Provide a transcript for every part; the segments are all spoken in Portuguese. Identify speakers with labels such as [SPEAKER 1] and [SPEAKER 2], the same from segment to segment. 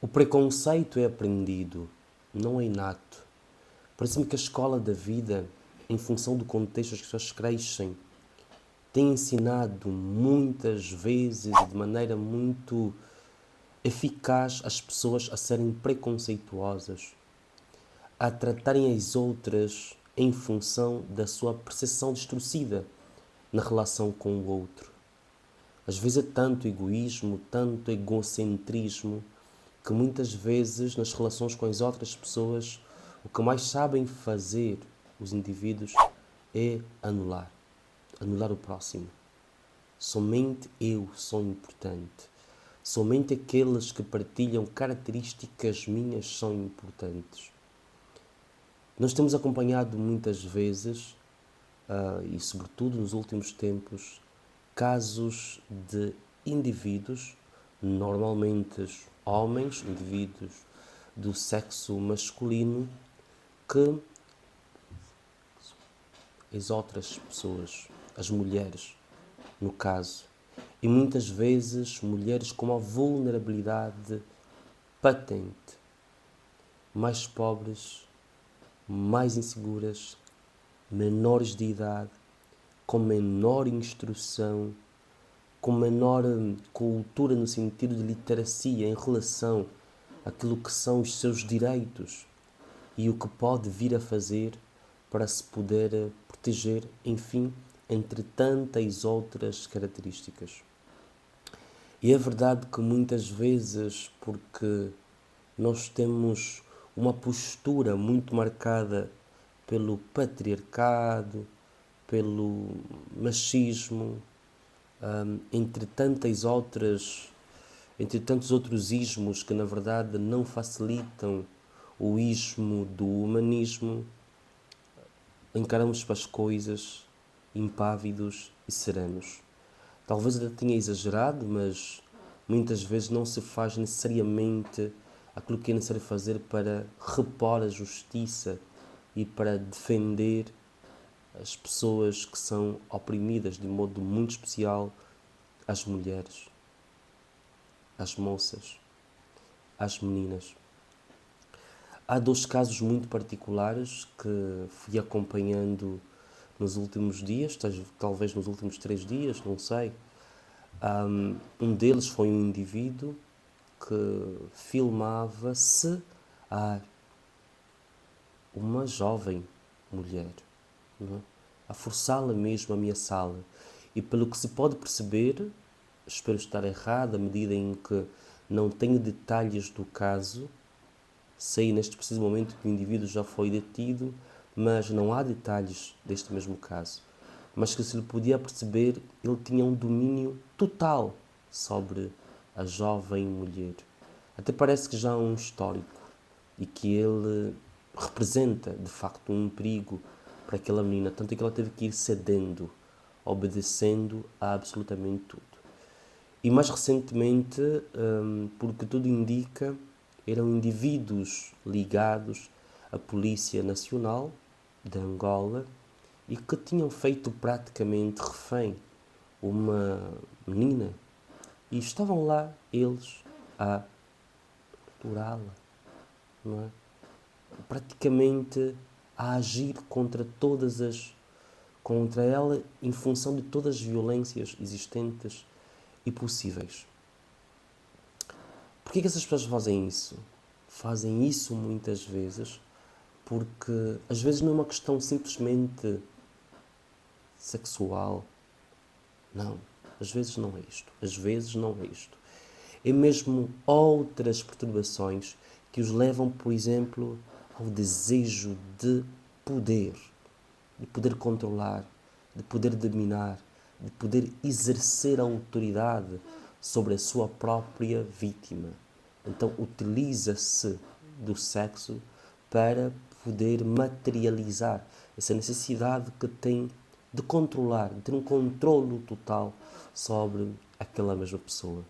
[SPEAKER 1] O preconceito é aprendido, não é inato. Parece-me que a escola da vida, em função do contexto as pessoas crescem, tem ensinado muitas vezes e de maneira muito eficaz as pessoas a serem preconceituosas, a tratarem as outras em função da sua percepção distorcida na relação com o outro. Às vezes é tanto egoísmo, tanto egocentrismo, que muitas vezes nas relações com as outras pessoas o que mais sabem fazer os indivíduos é anular o próximo. Somente eu sou importante. Somente aqueles que partilham características minhas são importantes. Nós temos acompanhado muitas vezes, e sobretudo nos últimos tempos, casos de indivíduos, normalmente homens, indivíduos do sexo masculino, que as outras pessoas, as mulheres, no caso, e muitas vezes mulheres com uma vulnerabilidade patente, mais pobres, mais inseguras, menores de idade, com menor instrução, com menor cultura no sentido de literacia em relação àquilo que são os seus direitos e o que pode vir a fazer para se poder proteger, enfim, entre tantas outras características. E é verdade que muitas vezes, porque nós temos uma postura muito marcada pelo patriarcado, pelo machismo, entre entre tantos outros ismos que na verdade não facilitam o ismo do humanismo, encaramos para as coisas impávidos e serenos. Talvez até tenha exagerado, mas muitas vezes não se faz necessariamente aquilo que é necessário fazer para repor a justiça e para defender as pessoas que são oprimidas, de modo muito especial as mulheres, as moças, as meninas. Há dois casos muito particulares que fui acompanhando nos últimos dias, talvez nos últimos 3 dias, não sei. Um deles foi um indivíduo que filmava-se a uma jovem mulher, não é? A forçá-la mesmo, a ameaçá-la. E pelo que se pode perceber, espero estar errado, à medida em que não tenho detalhes do caso, sei neste preciso momento que o indivíduo já foi detido, mas não há detalhes deste mesmo caso. Mas que se lhe podia perceber, ele tinha um domínio total sobre a jovem mulher. Até parece que já há um histórico e que ele representa, de facto, um perigo para aquela menina, tanto que ela teve que ir cedendo, obedecendo a absolutamente tudo. E mais recentemente, porque tudo indica, eram indivíduos ligados à Polícia Nacional de Angola e que tinham feito praticamente refém uma menina e estavam lá eles a torturá-la, não é? Praticamente a agir contra ela em função de todas as violências existentes e possíveis. Por que essas pessoas fazem isso? Fazem isso muitas vezes porque às vezes não é uma questão simplesmente sexual. Não, às vezes não é isto. Às vezes não é isto. É mesmo outras perturbações que os levam, por exemplo, ao desejo de poder controlar, de poder dominar, de poder exercer a autoridade sobre a sua própria vítima. Então utiliza-se do sexo para poder materializar essa necessidade que tem de controlar, de ter um controlo total sobre aquela mesma pessoa.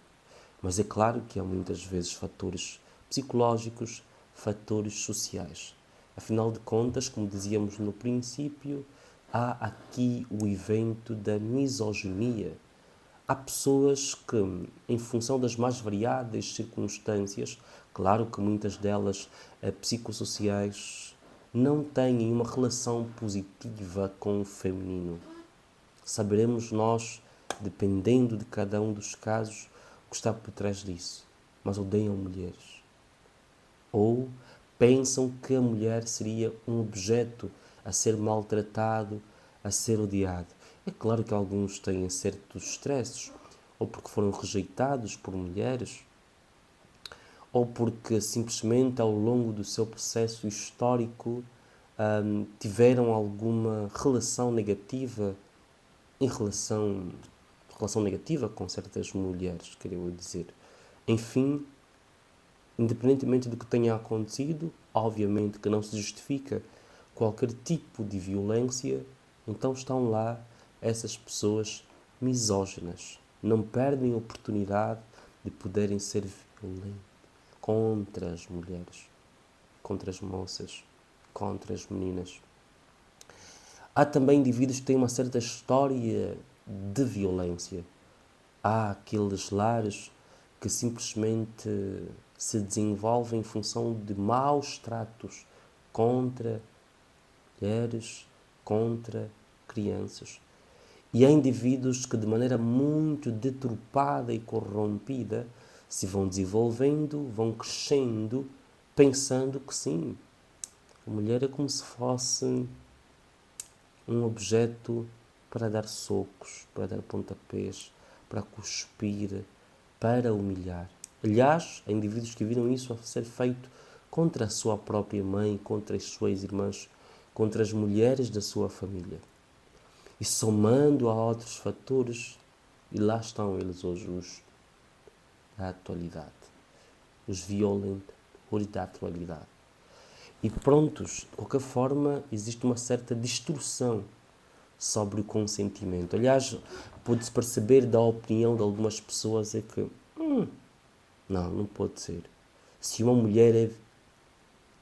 [SPEAKER 1] Mas é claro que há muitas vezes fatores psicológicos, fatores sociais. Afinal de contas, como dizíamos no princípio, há aqui o evento da misoginia. há pessoas que, em função das mais variadas circunstâncias, claro que muitas delas psicossociais, não têm uma relação positiva com o feminino. Saberemos nós, dependendo de cada um dos casos, o que está por trás disso. Mas odeiam mulheres. Ou pensam que a mulher seria um objeto a ser maltratado, a ser odiado. É claro que alguns têm certos estresses, ou porque foram rejeitados por mulheres, ou porque simplesmente ao longo do seu processo histórico tiveram alguma relação negativa relação negativa com certas mulheres, queria dizer. Enfim, independentemente do que tenha acontecido, obviamente que não se justifica qualquer tipo de violência, então estão lá essas pessoas misóginas. Não perdem a oportunidade de poderem ser violentos contra as mulheres, contra as moças, contra as meninas. Há também indivíduos que têm uma certa história de violência. Há aqueles lares que simplesmente se desenvolvem em função de maus tratos contra mulheres, contra crianças. E há indivíduos que, de maneira muito deturpada e corrompida, se vão desenvolvendo, vão crescendo, pensando que sim, a mulher é como se fosse um objeto para dar socos, para dar pontapés, para cuspir, para humilhar. Aliás, há indivíduos que viram isso a ser feito contra a sua própria mãe, contra as suas irmãs, contra as mulheres da sua família. E somando a outros fatores, e lá estão eles hoje, os da atualidade, os violentos da atualidade. E prontos, de qualquer forma, existe uma certa distorção sobre o consentimento. Aliás, pode-se perceber da opinião de algumas pessoas é que não pode ser. Se uma mulher é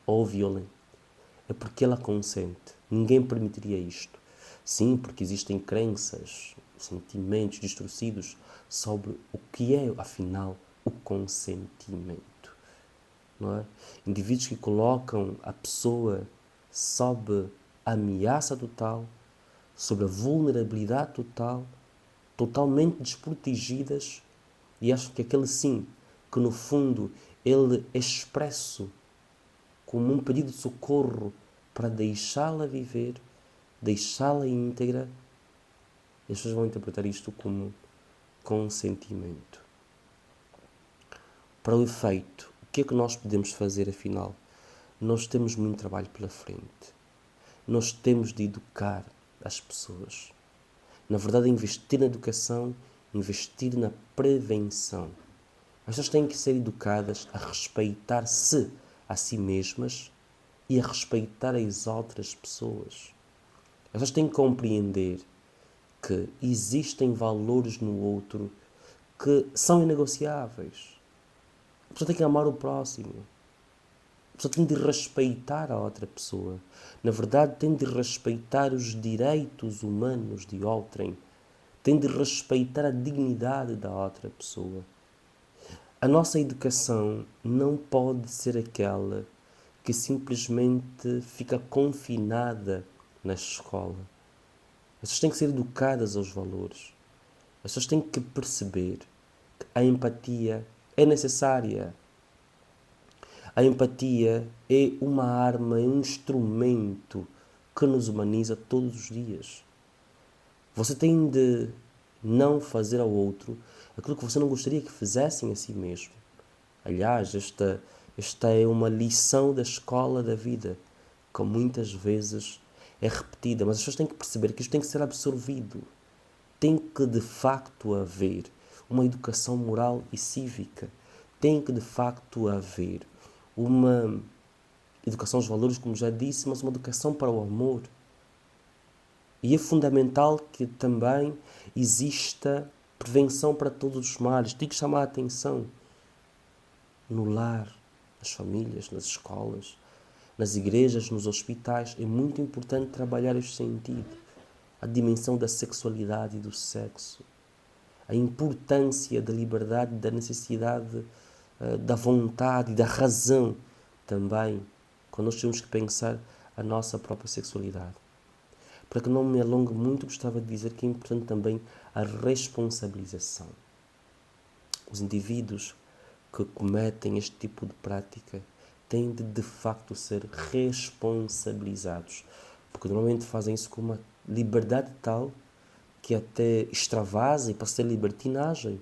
[SPEAKER 1] ou violenta, é porque ela consente. Ninguém permitiria isto. Sim, porque existem crenças, sentimentos distorcidos sobre o que é, afinal, o consentimento. Não é? Indivíduos que colocam a pessoa sob a ameaça total, sobre a vulnerabilidade total, totalmente desprotegidas e acham que aquele sim, que no fundo ele é expresso como um pedido de socorro para deixá-la viver, deixá-la íntegra, e as pessoas vão interpretar isto como consentimento. Para o efeito, o que é que nós podemos fazer afinal? Nós temos muito trabalho pela frente. Nós temos de educar as pessoas. Na verdade, investir na educação, investir na prevenção. As pessoas têm que ser educadas a respeitar-se a si mesmas e a respeitar as outras pessoas. As pessoas têm que compreender que existem valores no outro que são inegociáveis. A pessoa tem que amar o próximo. A pessoa tem de respeitar a outra pessoa. Na verdade, tem de respeitar os direitos humanos de outrem. Tem de respeitar a dignidade da outra pessoa. A nossa educação não pode ser aquela que simplesmente fica confinada na escola. As pessoas têm que ser educadas aos valores. As pessoas têm que perceber que a empatia é necessária. A empatia é uma arma, é um instrumento que nos humaniza todos os dias. Você tem de não fazer ao outro aquilo que você não gostaria que fizessem a si mesmo. Aliás, esta é uma lição da escola da vida, que muitas vezes é repetida, mas as pessoas têm que perceber que isto tem que ser absorvido. Tem que, de facto, haver uma educação moral e cívica. Tem que, de facto, haver uma educação aos valores, como já disse, mas uma educação para o amor. E é fundamental que também exista prevenção para todos os males. Tem que chamar a atenção no lar, nas famílias, nas escolas, nas igrejas, nos hospitais. É muito importante trabalhar este sentido. A dimensão da sexualidade e do sexo. a importância da liberdade, da necessidade, da vontade e da razão também, quando nós temos que pensar a nossa própria sexualidade. Para que não me alongue muito, gostava de dizer que é importante também a responsabilização. Os indivíduos que cometem este tipo de prática têm de facto ser responsabilizados, porque normalmente fazem isso com uma liberdade tal que até extravasa e passa a ser libertinagem,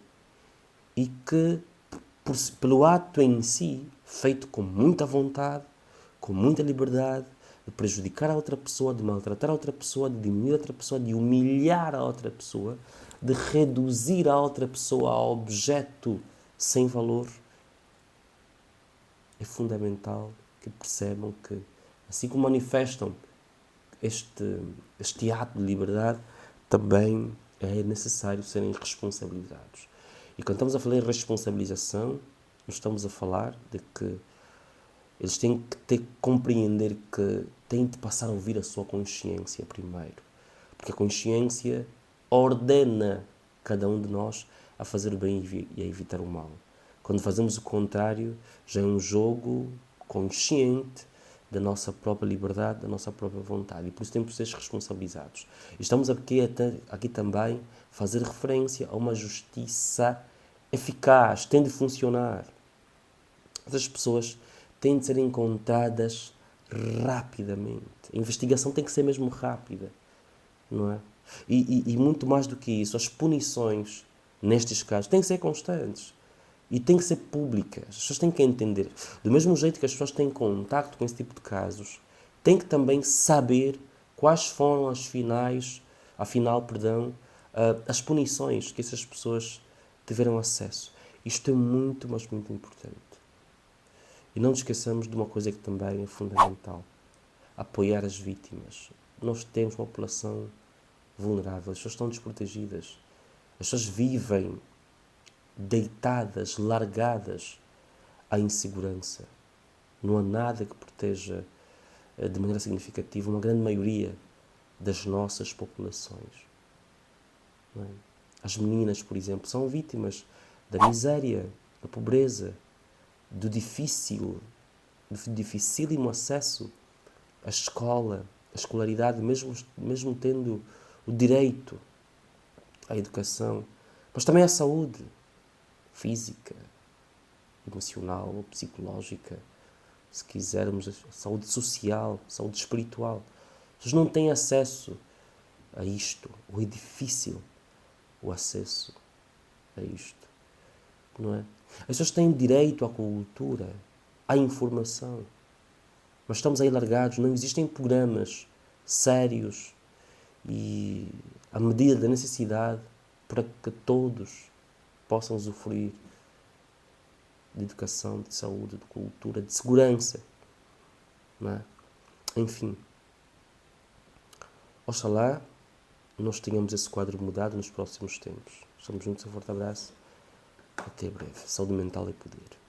[SPEAKER 1] e que pelo ato em si, feito com muita vontade, com muita liberdade, de prejudicar a outra pessoa, de maltratar a outra pessoa, de diminuir a outra pessoa, de humilhar a outra pessoa, de reduzir a outra pessoa a objeto sem valor, é fundamental que percebam que, assim como manifestam este ato de liberdade, também é necessário serem responsabilizados. E quando estamos a falar em responsabilização, nós estamos a falar de que eles têm que ter que compreender que têm de passar a ouvir a sua consciência primeiro. Porque a consciência ordena cada um de nós a fazer o bem e a evitar o mal. Quando fazemos o contrário, já é um jogo consciente da nossa própria liberdade, da nossa própria vontade. E por isso temos de ser responsabilizados. E estamos aqui também a fazer referência a uma justiça eficaz, tem de funcionar. Essas pessoas têm de ser encontradas rapidamente. A investigação tem que ser mesmo rápida, não é? E muito mais do que isso, as punições nestes casos têm que ser constantes e têm que ser públicas. As pessoas têm que entender. Do mesmo jeito que as pessoas têm contacto com esse tipo de casos, têm que também saber quais foram afinal, as punições que essas pessoas tiveram acesso. Isto é muito, mas muito importante. E não nos esqueçamos de uma coisa que também é fundamental: apoiar as vítimas. Nós temos uma população vulnerável, as pessoas estão desprotegidas, as pessoas vivem deitadas, largadas à insegurança. Não há nada que proteja de maneira significativa uma grande maioria das nossas populações. Não é? As meninas, por exemplo, são vítimas da miséria, da pobreza, do dificílimo acesso à escola, à escolaridade, mesmo tendo o direito à educação, mas também à saúde física, emocional, psicológica, se quisermos, saúde social, saúde espiritual. As pessoas não têm acesso a isto, ou é difícil o acesso a isto, não é? As pessoas têm direito à cultura, à informação, mas estamos aí largados, não existem programas sérios e à medida da necessidade para que todos possam usufruir de educação, de saúde, de cultura, de segurança, não é? Enfim, oxalá nós tenhamos esse quadro mudado nos próximos tempos. Estamos juntos, um forte abraço, até breve. Saúde mental e poder.